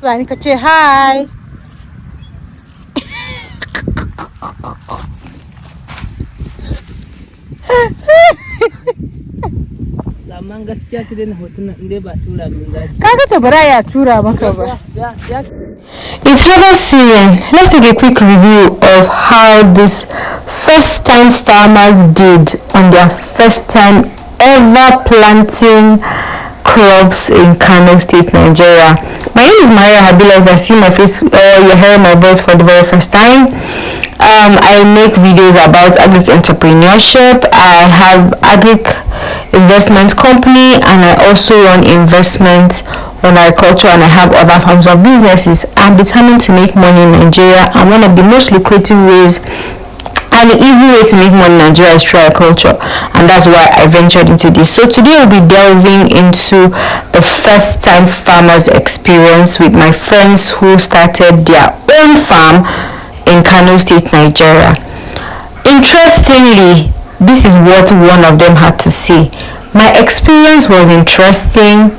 Fulani ka ce hi. Zaman gaskiya ki daina hotunan in dai ba tura min zaki. Kaga ta bara ya tura maka ba. It's rather serious. Let's take a quick review of how these first-time farmers did on their first time ever planting crops in Kano State, Nigeria. My name is Maria Habila. If I see my face or you hear my voice for the very first time, I make videos about agric entrepreneurship. I have agric investment company and I also run investment on agriculture and I have other forms of businesses. I'm determined to make money in Nigeria, and one of the most lucrative ways and an easy way to make money in Nigeria is through agriculture, and that's why I ventured into this. So today we'll be delving into the first time farmers experience with my friends who started their own farm in Kano State, Nigeria. Interestingly, this is what one of them had to say. My experience was interesting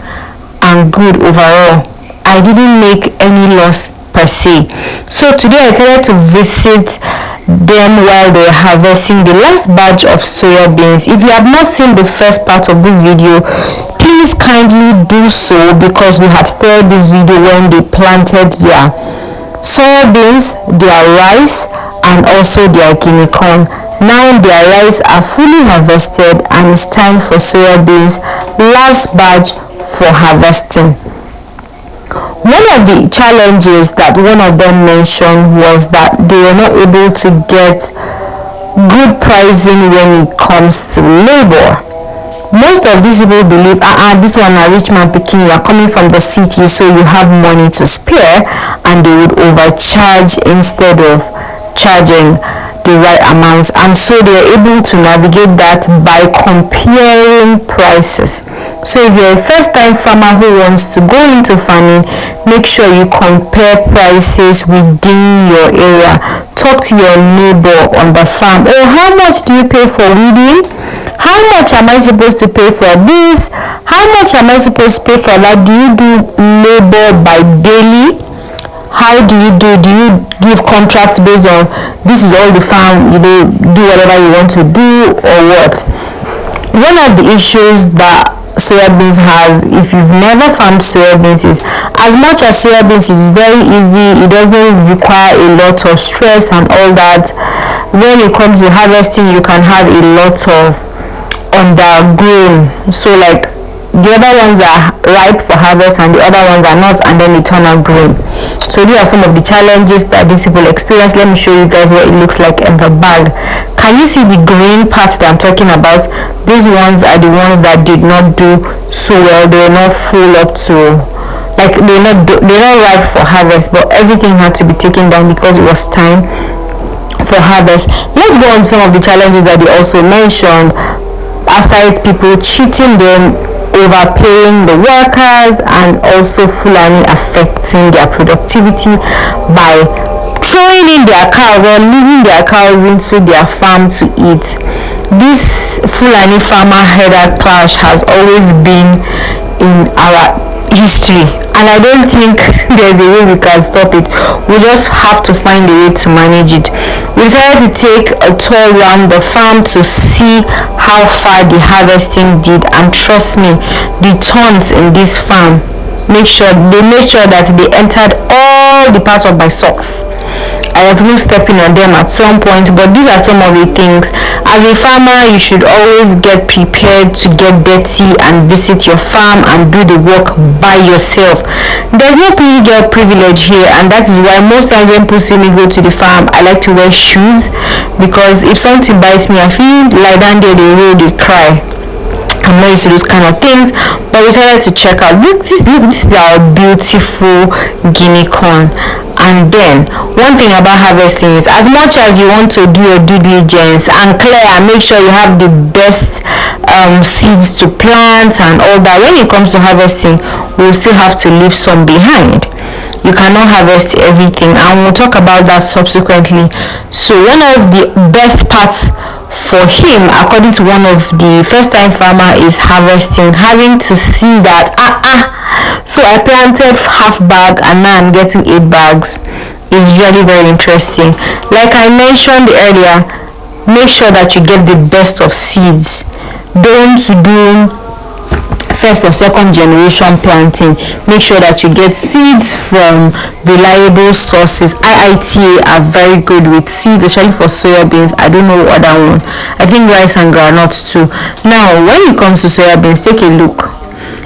and good overall. I didn't make any loss per se. So today I decided to visit them while they were harvesting the last batch of soya beans. If you have not seen the first part of this video, please kindly do so, because we had started this video when they planted their soya beans, their rice, and also their guinea corn. Now their rice are fully harvested and it's time for soya beans last batch for harvesting. One of the challenges that one of them mentioned was that they were not able to get good pricing when it comes to labor. Most of these people believe, this one a rich man picking, you are coming from the city, so you have money to spare, and they would overcharge instead of charging the right amounts, and so they are able to navigate that by comparing prices. So if you're a first-time farmer who wants to go into farming, make sure you compare prices within your area. Talk to your neighbor on the farm. Oh, how much do you pay for weeding? How much am I supposed to pay for this? How much am I supposed to pay for that? Do you do labor by daily? How do you you give contract based on this is all the farm, do whatever you want to do, or what? One of the issues that soybeans has, if you've never farmed soybeans, is as much as soybeans is very easy, it doesn't require a lot of stress and all that. When it comes to harvesting, you can have a lot of undergrown, so like the other ones are ripe for harvest and the other ones are not, and then they turn out green. So these are some of the challenges that these people experience. Let me show you guys what it looks like in the bag. Can you see the green part that I'm talking about? These ones are the ones that did not do so well. They were not full up to, like they're not ripe for harvest, but everything had to be taken down because it was time for harvest. Let's go on to some of the challenges that they also mentioned. After it, people cheating them, overpaying the workers, and also Fulani affecting their productivity by throwing in their cows or leaving their cows into their farm to eat. This Fulani farmer header clash has always been in our history, and I don't think there's a way we can stop it. We just have to find a way to manage it. We decided to take a tour around the farm to see how far the harvesting did, and trust me, the tons in this farm made sure that they entered all the parts of my socks. I was even stepping on them at some point, but these are some of the things. As a farmer, you should always get prepared to get dirty and visit your farm and do the work by yourself. There's no girl privilege here, and that is why most times when people see me go to the farm, I like to wear shoes, because if something bites me, I feel lie down there, they cry. I'm not used to those kind of things, but we decided to check out. This is our beautiful guinea corn. And then one thing about harvesting is, as much as you want to do your due diligence and clear and make sure you have the best seeds to plant and all that, when it comes to harvesting, we'll still have to leave some behind. You cannot harvest everything, and we'll talk about that subsequently. So one of the best parts for him, according to one of the first time farmer, is harvesting, having to see that So I planted half bag and now I'm getting 8 bags. It's really very interesting. Like I mentioned earlier, make sure that you get the best of seeds. Don't do first or second generation planting. Make sure that you get seeds from reliable sources. IITA are very good with seeds, especially for soya beans. I don't know what other one. I think rice and groundnuts too. Now when it comes to soya beans, take a look.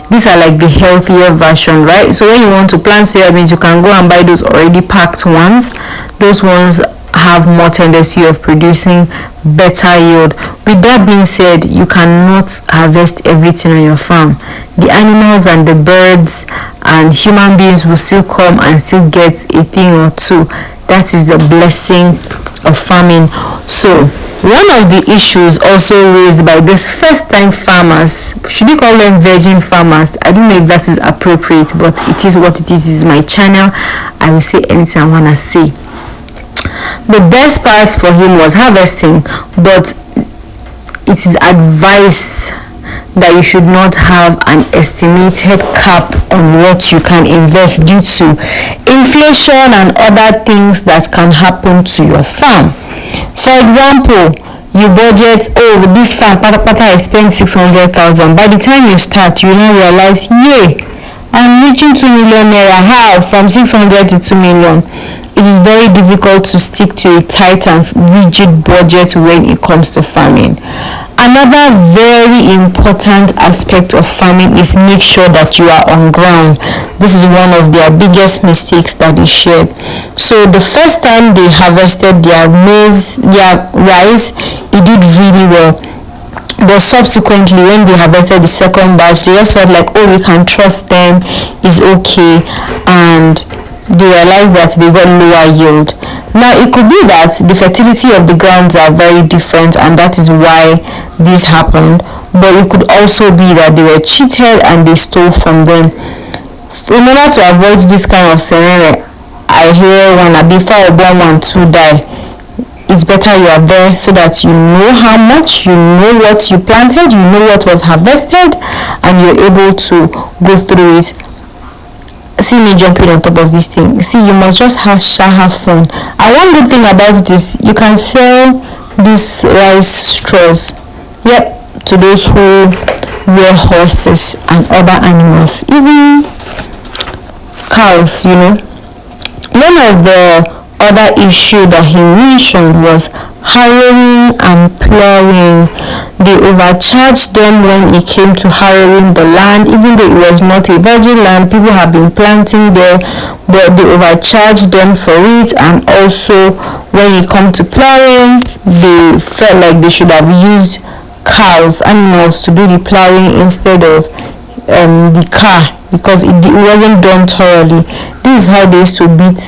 These are like the healthier version, right? So when you want to plant soya beans, you can go and buy those already packed ones. Those ones have more tendency of producing better yield. With that being said, you cannot harvest everything on your farm. The animals and the birds and human beings will still come and still get a thing or two. That is the blessing of farming. So one of the issues also raised by these first-time farmers, should we call them virgin farmers? I don't know if that is appropriate, but it is what it is. This is my channel. I will say anything I want to say. The best part for him was harvesting, but it is advised that you should not have an estimated cap on what you can invest due to inflation and other things that can happen to your farm. For example, you budget, this farm, I spent 600,000. By the time you start, you now realize, yay, I'm reaching 2 million naira. How? From 600 to 2 million. It is very difficult to stick to a tight and rigid budget when it comes to farming. Another very important aspect of farming is make sure that you are on ground. This is one of their biggest mistakes that they shared. So the first time they harvested their rice, it did really well. But subsequently, when they harvested the second batch, they just felt like, we can trust them, it's okay, and they realized that they got lower yield. Now it could be that the fertility of the grounds are very different and that is why this happened, but it could also be that they were cheated and they stole from them. In order to avoid this kind of scenario, I hear before one two die, it's better you are there so that you know how much, you know what you planted, you know what was harvested, and you're able to go through it. See me jumping on top of this thing. See, you must just have fun. And one good thing about it is you can sell these rice straws, to those who rear horses and other animals, even cows. One of the other issue that he mentioned was harrowing and plowing. They overcharged them when it came to harrowing the land, even though it was not a virgin land. People have been planting there, but they overcharged them for it. And also when it comes to plowing, they felt like they should have used animals to do the plowing instead of the car, because it wasn't done thoroughly. This is how they used to beat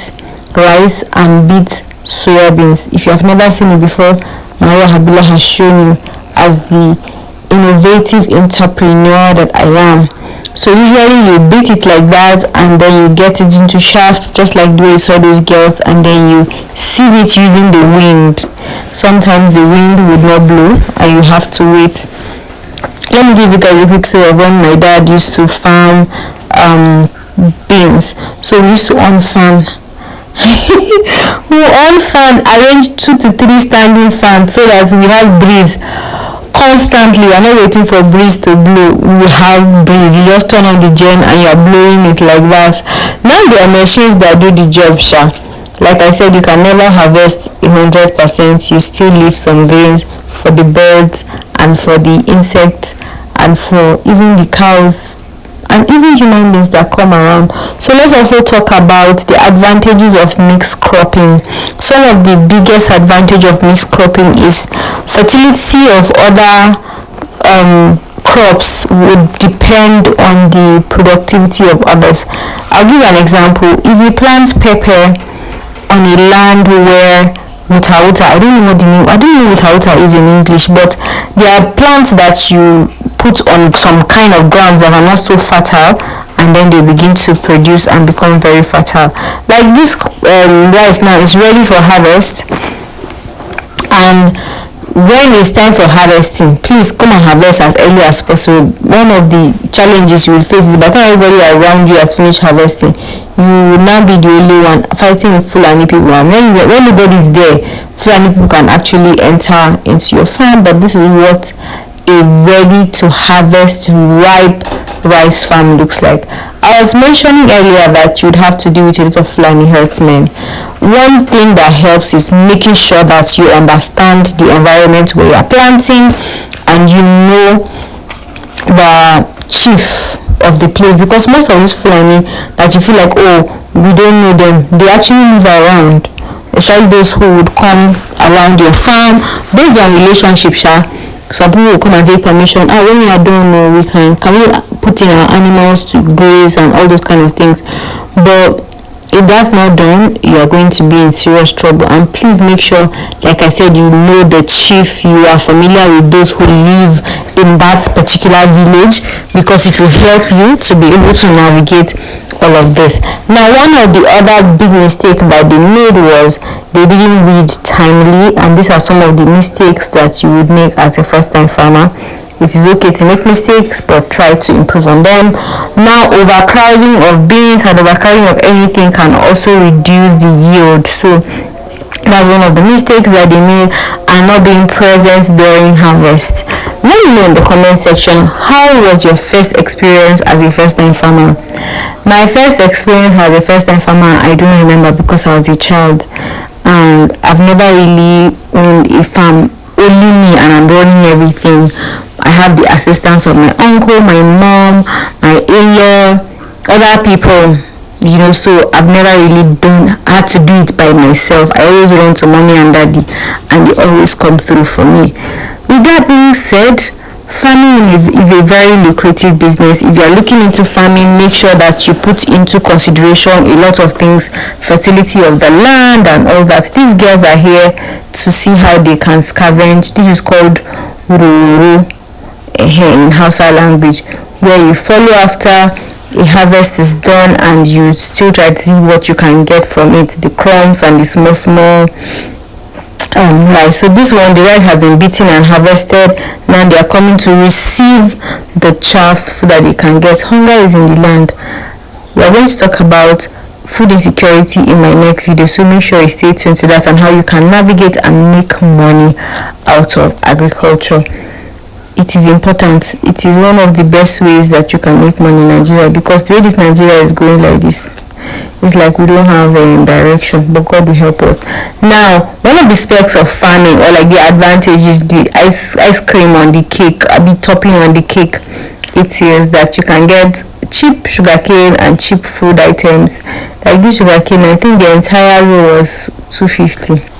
rice and beat soybeans. If you have never seen it before, Maria Habila has shown you as the innovative entrepreneur that I am. So usually you beat it like that and then you get it into shafts, just like the way you saw those girls, and then you sieve it using the wind. Sometimes the wind would not blow and you have to wait. Let me give you guys a picture of when my dad used to farm beans. So we used to on-fan. We on-fan, arrange 2 to 3 standing fans so that we have breeze constantly. We're not waiting for breeze to blow. We have breeze. You just turn on the gen and you're blowing it like that. Now there are machines that do the job, sha. Like I said, you can never harvest 100%. You still leave some grains for the birds and for the insects and for even the cows and even human beings that come around. So let's also talk about the advantages of mixed cropping. Some of the biggest advantage of mixed cropping is fertility of other crops would depend on the productivity of others. I'll give an example. If you plant pepper on a land where I don't know what is in English, but there are plants that you put on some kind of grounds that are not so fertile, and then they begin to produce and become very fertile. Like this rice now is ready for harvest, and when it's time for harvesting, please come and harvest as early as possible. One of the challenges you will face is by the time everybody around you has finished harvesting, you will now be the only one fighting with Fulani people. And when nobody's there, Fulani people can actually enter into your farm. But this is what a ready to harvest ripe rice farm looks like. I was mentioning earlier that you'd have to deal with a lot of Fulani herdsmen. One thing that helps is making sure that you understand the environment where you're planting and you know the chief of the place, because most of these Fulani that you feel like, oh, we don't know them, they actually move around, especially those who would come around your farm based on relationship. Some people will come and take permission. When we are done, we can we put in our animals to graze and all those kind of things. But if that's not done, you are going to be in serious trouble. And please make sure, like I said, you know the chief, you are familiar with those who live in that particular village, because it will help you to be able to navigate all of this. Now, one of the other big mistakes that they made was they didn't read timely, and these are some of the mistakes that you would make as a first-time farmer. It is okay to make mistakes, but try to improve on them. Now, overcrowding of beans and overcrowding of anything can also reduce the yield. So that's one of the mistakes that they made, and not being present during harvest. Let me know in the comment section, how was your first experience as a first-time farmer? My first experience as a first-time farmer, I don't remember because I was a child, and I've never really owned a farm, only me, and I'm running everything. I have the assistance of my uncle, my mom, my in-law, other people, so I've never really had to do it by myself. I always run to mommy and daddy, and they always come through for me. With that being said, farming is a very lucrative business. If you're looking into farming, make sure that you put into consideration a lot of things, fertility of the land and all that. These girls are here to see how they can scavenge. This is called Ururu in Hausa language, where you follow after a harvest is done and you still try to see what you can get from it, the crumbs and the small rice. So this one, the rice has been beaten and harvested. Now they are coming to receive the chaff so that they can get. Hunger is in the land. We are going to talk about food insecurity in my next video, so make sure you stay tuned to that and how you can navigate and make money out of agriculture. It is important. It is one of the best ways that you can make money in Nigeria, because the way this Nigeria is going like this, it's like we don't have a direction, but God will help us. Now, one of the specs of farming, or like the advantage, is the ice cream on the cake, topping on the cake. It is that you can get cheap sugarcane and cheap food items. Like this sugarcane, I think the entire row was 250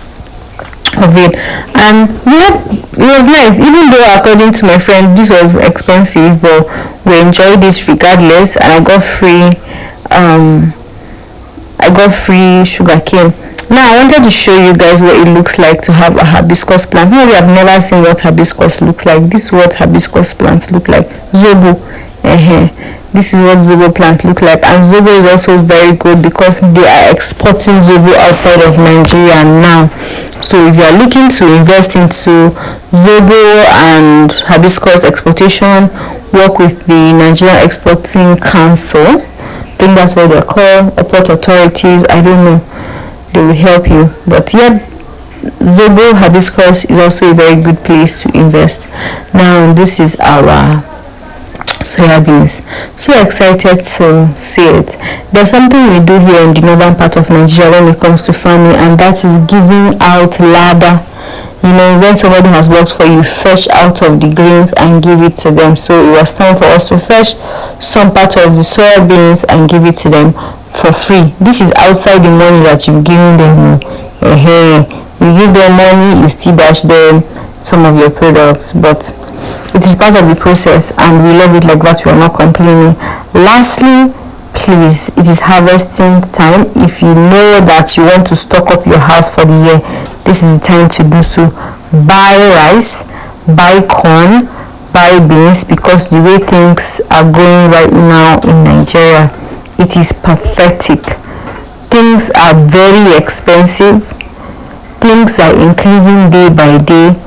of it, and it was nice, even though according to my friend this was expensive, but we enjoyed this regardless. And I got free sugarcane. Now I wanted to show you guys what it looks like to have a hibiscus plant. Maybe I've never seen what hibiscus looks like. This is what hibiscus plants look like. Zobo. This is what Zobo plant look like. And Zobo is also very good because they are exporting Zobo outside of Nigeria now. So if you are looking to invest into Zobo and hibiscus exportation, work with the Nigerian Exporting Council. I think that's what they're called, port authorities, I don't know. They will help you. But yeah, Zobo hibiscus is also a very good place to invest. Now this is our soya beans. So excited to see it. There's something we do here in the northern part of Nigeria when it comes to farming, and that is giving out ladder. When somebody has worked for you, fetch out of the grains and give it to them. So it was time for us to fetch some part of the soya beans and give it to them for free. This is outside the money that you've given them. You give them money, you still dash them some of your products, but it is part of the process and we love it like that. We are not complaining. Lastly, please, it is harvesting time. If you know that you want to stock up your house for the year, this is the time to do so. Buy rice, buy corn, buy beans, because the way things are going right now in Nigeria, it is pathetic. Things are very expensive. Things are increasing day by day.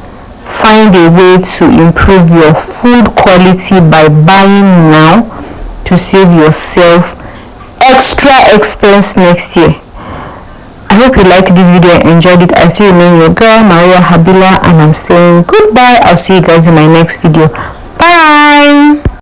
find a way to improve your food quality by buying now to save yourself extra expense next year. I hope you liked this video and enjoyed it. I still remain your girl, Maria Habila, and I'm saying goodbye. I'll see you guys in my next video. Bye.